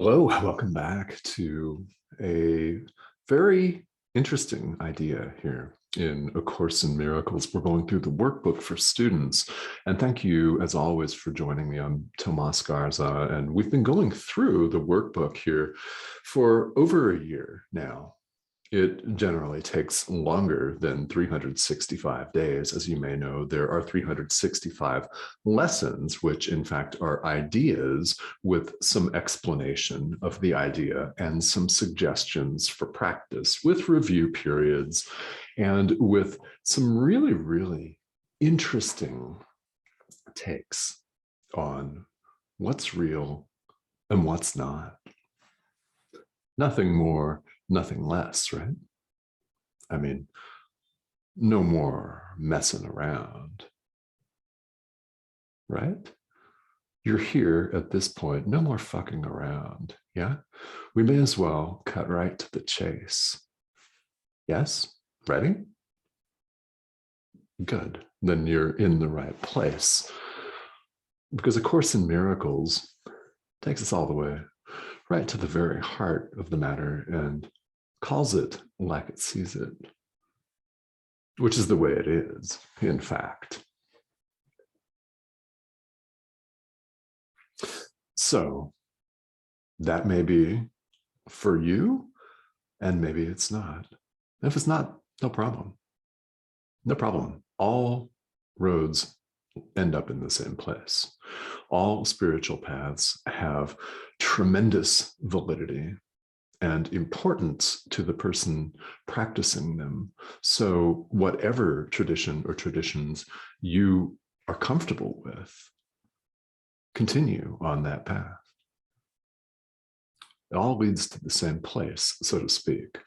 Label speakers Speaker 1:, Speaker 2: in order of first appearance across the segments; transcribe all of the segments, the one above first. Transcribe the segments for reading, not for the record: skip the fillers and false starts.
Speaker 1: Hello, welcome back to a very interesting idea here in A Course in Miracles. We're going through the workbook for students. And thank you, as always, for joining me. I'm Tomas Garza, and we've been going through the workbook here for over a year now. It generally takes longer than 365 days. As you may know, there are 365 lessons, which in fact are ideas with some explanation of the idea and some suggestions for practice with review periods and with some really, really interesting takes on what's real and what's not. Nothing more, nothing less, right? I mean, no more messing around, right? You're here at this point, no more fucking around, yeah? We may as well cut right to the chase. Yes? Ready? Good, then you're in the right place. Because A Course in Miracles takes us all the way right to the very heart of the matter and calls it like it sees it, which is the way it is, in fact. So that may be for you, and maybe it's not. If it's not, no problem. No problem. All roads end up in the same place. All spiritual paths have tremendous validity and importance to the person practicing them. So whatever tradition or traditions you are comfortable with, continue on that path. It all leads to the same place, so to speak,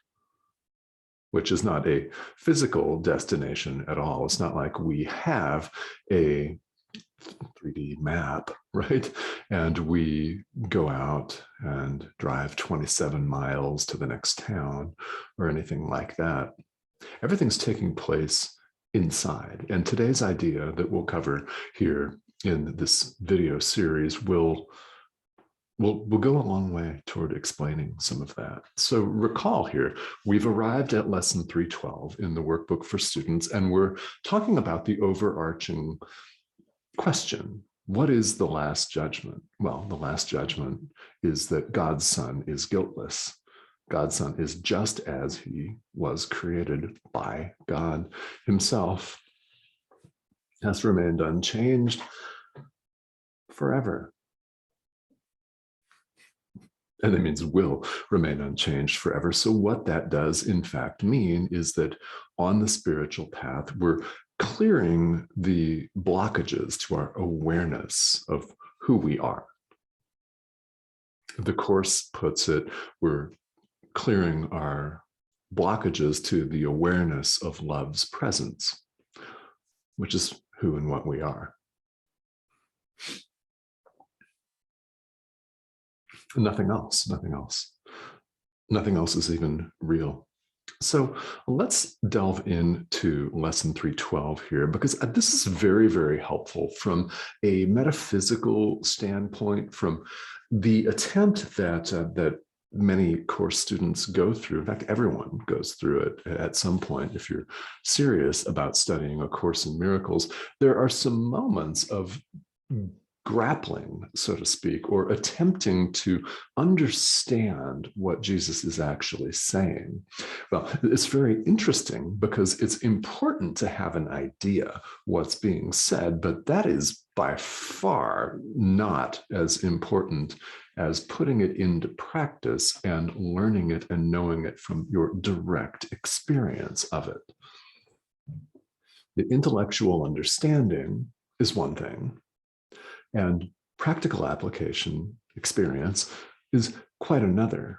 Speaker 1: which is not a physical destination at all. It's not like we have a 3D map, right? And we go out and drive 27 miles to the next town or anything like that. Everything's taking place inside. And today's idea that we'll cover here in this video series will go a long way toward explaining some of that. So recall here, we've arrived at lesson 312 in the workbook for students, and we're talking about the overarching question. What is the last judgment? Well, the last judgment is that God's Son is guiltless. God's Son is just as he was created by God himself, has remained unchanged forever. And that means will remain unchanged forever. So what that does, in fact, mean is that on the spiritual path, we're clearing the blockages to our awareness of who we are. The Course puts it, we're clearing our blockages to the awareness of love's presence, which is who and what we are. Nothing else, nothing else. Nothing else is even real. So let's delve into lesson 312 here, because this is very, very helpful from a metaphysical standpoint, from the attempt that many course students go through. In fact, everyone goes through it at some point. If you're serious about studying A Course in Miracles, there are some moments of grappling, so to speak, or attempting to understand what Jesus is actually saying. Well, it's very interesting because it's important to have an idea what's being said, but that is by far not as important as putting it into practice and learning it and knowing it from your direct experience of it. The intellectual understanding is one thing, and practical application experience is quite another.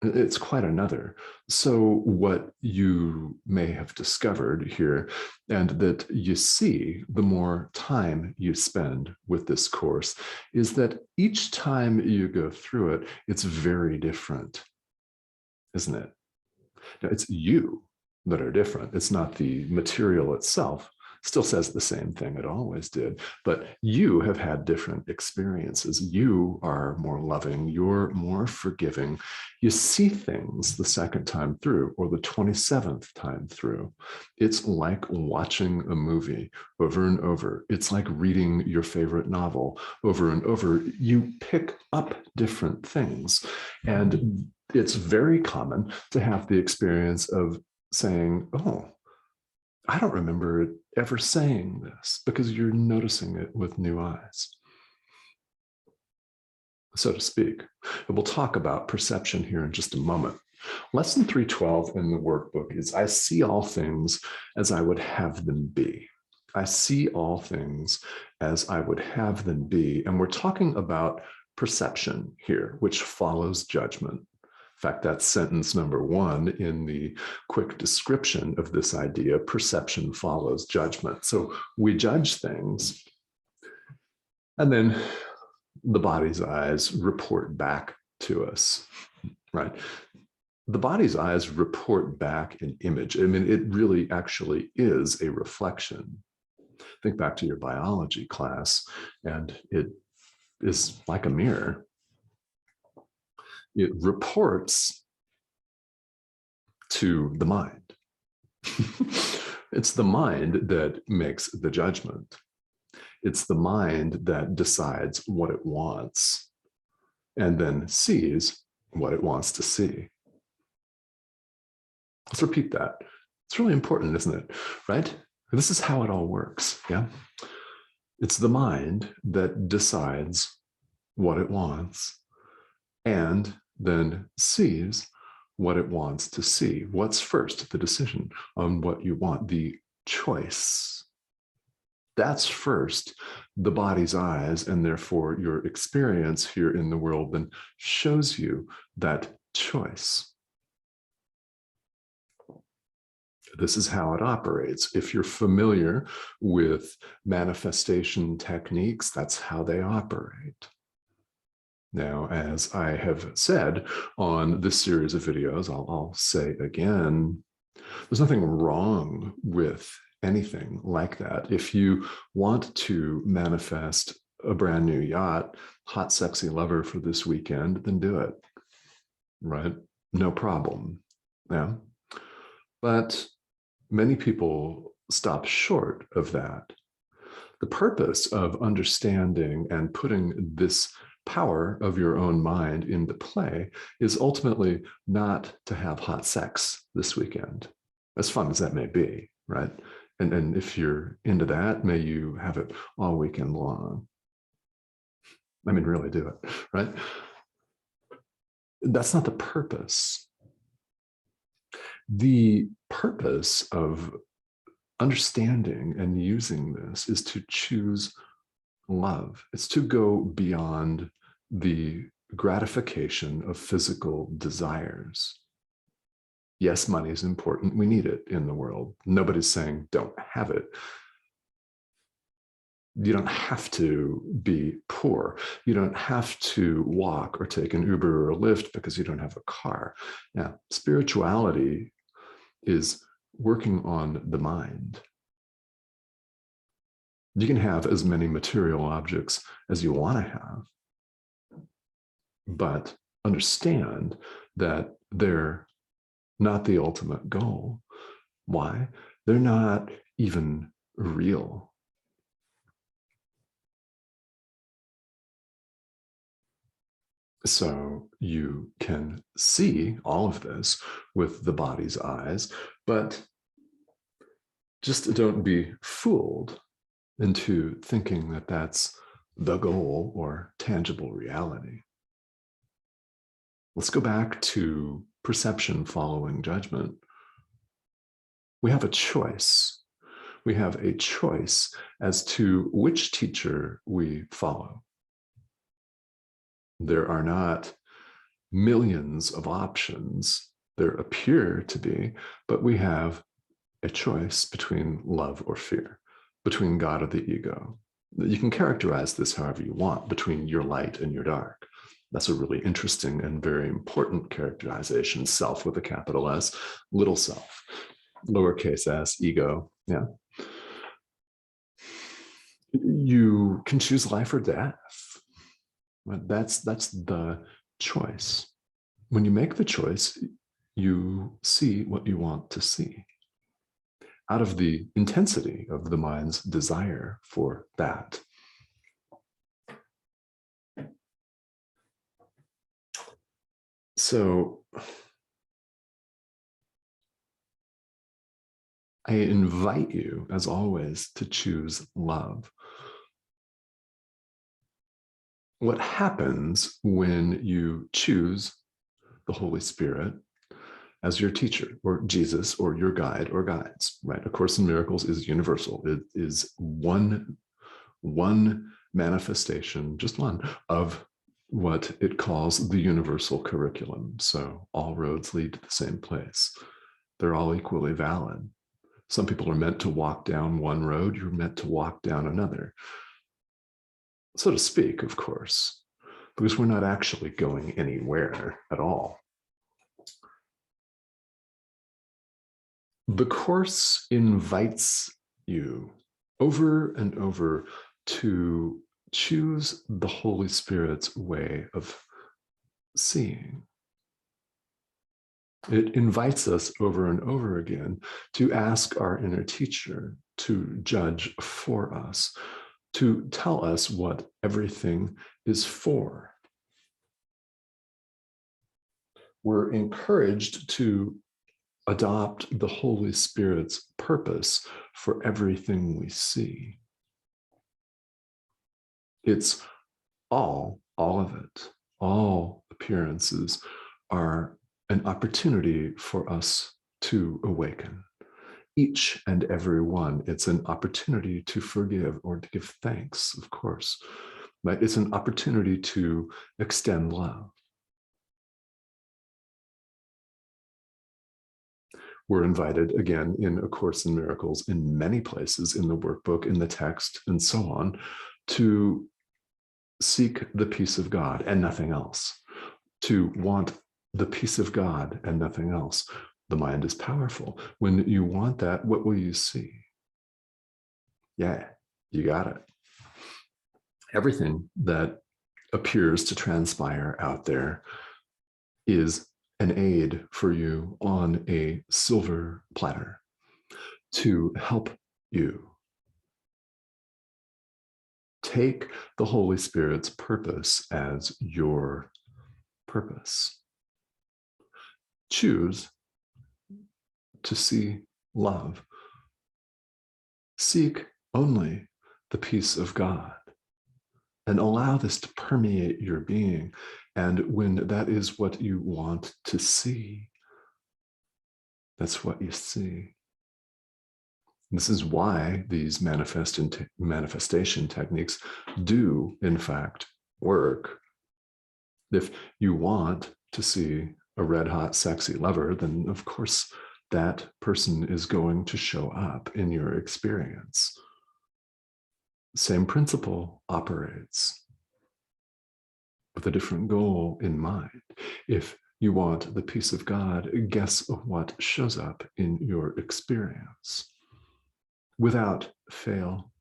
Speaker 1: It's quite another. So what you may have discovered here, and that you see the more time you spend with this course, is that each time you go through it, it's very different, isn't it? Now, it's you that are different. It's not the material itself Still says the same thing it always did, but you have had different experiences. You are more loving, you're more forgiving. You see things the second time through or the 27th time through. It's like watching a movie over and over. It's like reading your favorite novel over and over. You pick up different things. And it's very common to have the experience of saying, oh, I don't remember ever saying this, because you're noticing it with new eyes, so to speak. And we'll talk about perception here in just a moment. Lesson 312 in the workbook is, I see all things as I would have them be. I see all things as I would have them be. And we're talking about perception here, which follows judgment. In fact, that's sentence number 1 in the quick description of this idea: perception follows judgment. So we judge things, and then the body's eyes report back to us, right? The body's eyes report back an image. I mean, it really actually is a reflection. Think back to your biology class, and it is like a mirror. It reports to the mind. It's the mind that makes the judgment. It's the mind that decides what it wants and then sees what it wants to see. Let's repeat that. It's really important, isn't it? Right? This is how it all works. Yeah. It's the mind that decides what it wants and then sees what it wants to see. What's first? The decision on what you want, the choice. That's first the body's eyes, and therefore your experience here in the world then shows you that choice. This is how it operates. If you're familiar with manifestation techniques, that's how they operate. Now, as I have said on this series of videos, I'll say again, there's nothing wrong with anything like that. If you want to manifest a brand new yacht, hot, sexy lover for this weekend, then do it, right? No problem. Yeah. But many people stop short of that. The purpose of understanding and putting this power of your own mind into play is ultimately not to have hot sex this weekend, as fun as that may be, right? And if you're into that, may you have it all weekend long. I mean, really do it, right? That's not the purpose. The purpose of understanding and using this is to choose love. It's to go beyond the gratification of physical desires. Yes, money is important. We need it in the world. Nobody's saying don't have it. You don't have to be poor. You don't have to walk or take an Uber or a Lyft because you don't have a car. Now, spirituality is working on the mind. You can have as many material objects as you want to have, but understand that they're not the ultimate goal. Why? They're not even real. So you can see all of this with the body's eyes, but just don't be fooled into thinking that that's the goal or tangible reality. Let's go back to perception following judgment. We have a choice. We have a choice as to which teacher we follow. There are not millions of options. There appear to be, but we have a choice between love or fear, between God or the ego. You can characterize this however you want, between your light and your dark. That's a really interesting and very important characterization. Self with a capital S, little self, lowercase s, ego. Yeah. You can choose life or death. That's the choice. When you make the choice, you see what you want to see out of the intensity of the mind's desire for that. So I invite you, as always, to choose love. What happens when you choose the Holy Spirit as your teacher, or Jesus, or your guide or guides, right? A Course in Miracles is universal. It is one manifestation, just one, of what it calls the universal curriculum. So all roads lead to the same place. They're all equally valid. Some people are meant to walk down one road, you're meant to walk down another. So to speak, of course, because we're not actually going anywhere at all. The Course invites you over and over to choose the Holy Spirit's way of seeing. It invites us over and over again to ask our inner teacher to judge for us, to tell us what everything is for. We're encouraged to adopt the Holy Spirit's purpose for everything we see. It's all of it. All appearances are an opportunity for us to awaken. Each and every one, it's an opportunity to forgive or to give thanks, of course. Right? It's an opportunity to extend love. We're invited, again, in A Course in Miracles, in many places, in the workbook, in the text, and so on, to seek the peace of God and nothing else, to want the peace of God and nothing else. The mind is powerful. When you want that, what will you see? Yeah, you got it. Everything that appears to transpire out there is an aid for you on a silver platter to help you take the Holy Spirit's purpose as your purpose. Choose to see love. Seek only the peace of God and allow this to permeate your being. And when that is what you want to see, that's what you see. This is why these manifestation techniques do, in fact, work. If you want to see a red hot, sexy lover, then of course that person is going to show up in your experience. Same principle operates with a different goal in mind. If you want the peace of God, guess what shows up in your experience? Without fail.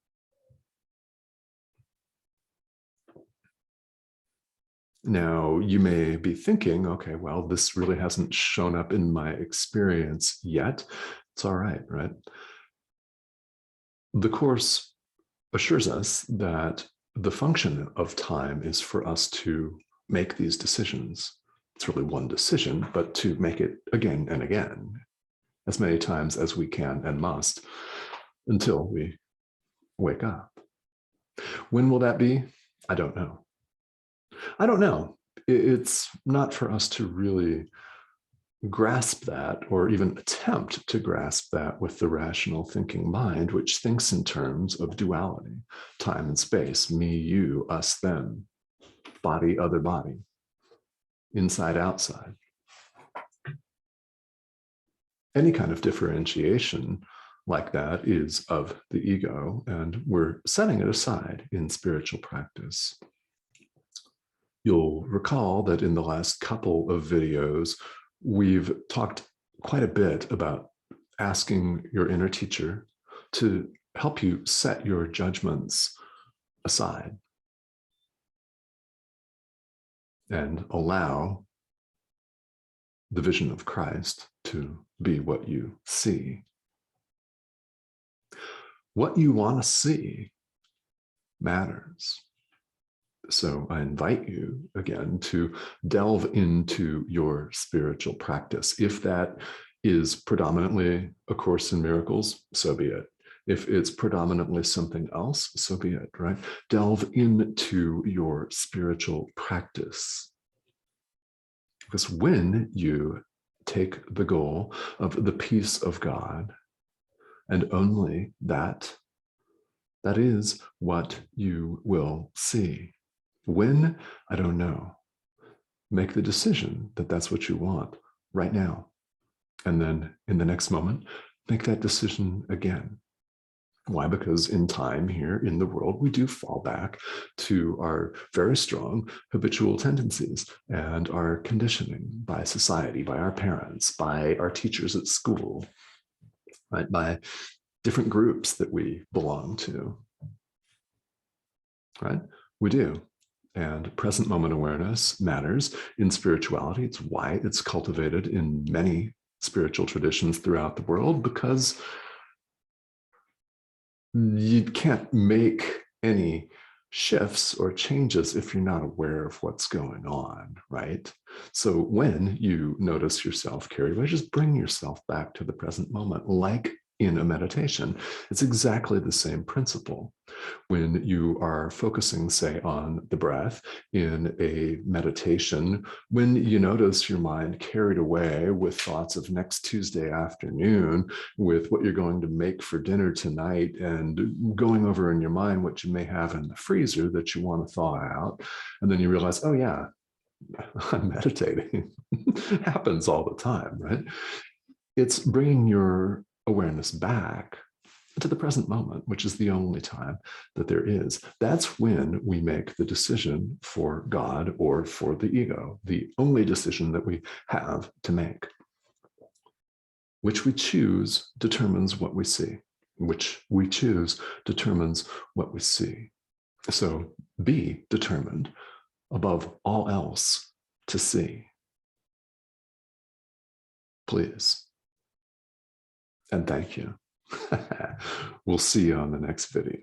Speaker 1: Now, you may be thinking, okay, well, this really hasn't shown up in my experience yet. It's all right, right? The Course assures us that the function of time is for us to make these decisions. It's really one decision, but to make it again and again, as many times as we can and must, until we wake up. When will that be? I don't know. I don't know. It's not for us to really grasp that or even attempt to grasp that with the rational thinking mind, which thinks in terms of duality, time and space, me, you, us, them, body, other body, inside, outside. Any kind of differentiation like that is of the ego, and we're setting it aside in spiritual practice. You'll recall that in the last couple of videos, we've talked quite a bit about asking your inner teacher to help you set your judgments aside and allow the vision of Christ to be what you see. What you want to see matters. So I invite you again to delve into your spiritual practice. If that is predominantly A Course in Miracles, so be it. If it's predominantly something else, so be it, right? Delve into your spiritual practice. Because when you take the goal of the peace of God, and only that, that is what you will see. When, I don't know. Make the decision that that's what you want right now. And then in the next moment, make that decision again. Why? Because in time here in the world, we do fall back to our very strong habitual tendencies and our conditioning by society, by our parents, by our teachers at school, right? By different groups that we belong to, right? We do. And present moment awareness matters in spirituality. It's why it's cultivated in many spiritual traditions throughout the world, because you can't make any shifts or changes if you're not aware of what's going on, right? So when you notice yourself carried away, just bring yourself back to the present moment, like in a meditation. It's exactly the same principle. When you are focusing, say, on the breath in a meditation, when you notice your mind carried away with thoughts of next Tuesday afternoon, with what you're going to make for dinner tonight, and going over in your mind what you may have in the freezer that you want to thaw out, and then you realize, oh yeah, I'm meditating. Happens all the time, right? It's bringing your awareness back to the present moment, which is the only time that there is. That's when we make the decision for God or for the ego, the only decision that we have to make. Which we choose determines what we see. Which we choose determines what we see. So be determined above all else to see. Please. And thank you. We'll see you on the next video.